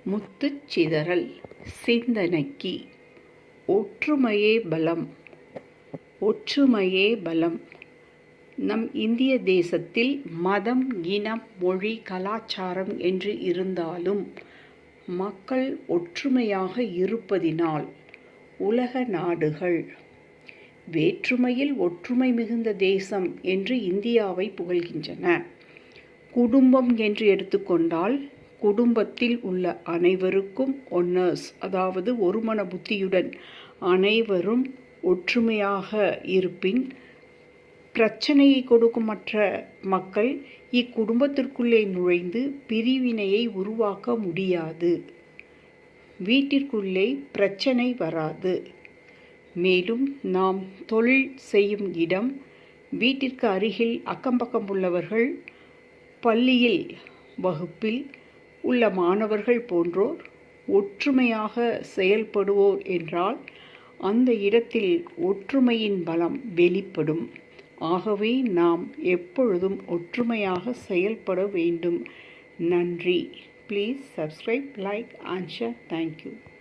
முத்துச் சிதறல் சிந்தனைக்கு ஒற்றுமையே பலம். ஒற்றுமையே பலம். நம் இந்திய தேசத்தில் மதம், இனம், மொழி, கலாச்சாரம் என்று இருந்தாலும் மக்கள் ஒற்றுமையாக இருப்பதினால் உலக நாடுகள் வேற்றுமையில் ஒற்றுமை மிகுந்த தேசம் என்று இந்தியாவை புகழ்கின்றன. குடும்பம் என்று எடுத்துக்கொண்டால் குடும்பத்தில் உள்ள அனைவருக்கும் ஒன்னர்ஸ், அதாவது ஒருமன புத்தியுடன் அனைவரும் ஒற்றுமையாக இருப்பின் பிரச்சனையை கொடுக்கும் மற்ற மக்கள் இக்குடும்பத்திற்குள்ளே நுழைந்து பிரிவினையை உருவாக்க முடியாது. வீட்டிற்குள்ளே பிரச்சனை வராது. மேலும் நாம் தொழில் செய்யும் இடம், வீட்டிற்கு அருகில் அக்கம்பக்கம் உள்ளவர்கள், பள்ளியில் வகுப்பில் உள்ள மாணவர்கள் போன்றோர் ஒற்றுமையாக செயல்படுவோர் என்றால் அந்த இடத்தில் ஒற்றுமையின் பலம் வெளிப்படும். ஆகவே நாம் எப்பொழுதும் ஒற்றுமையாக செயல்பட வேண்டும். நன்றி. Please subscribe, like and share. Thank you.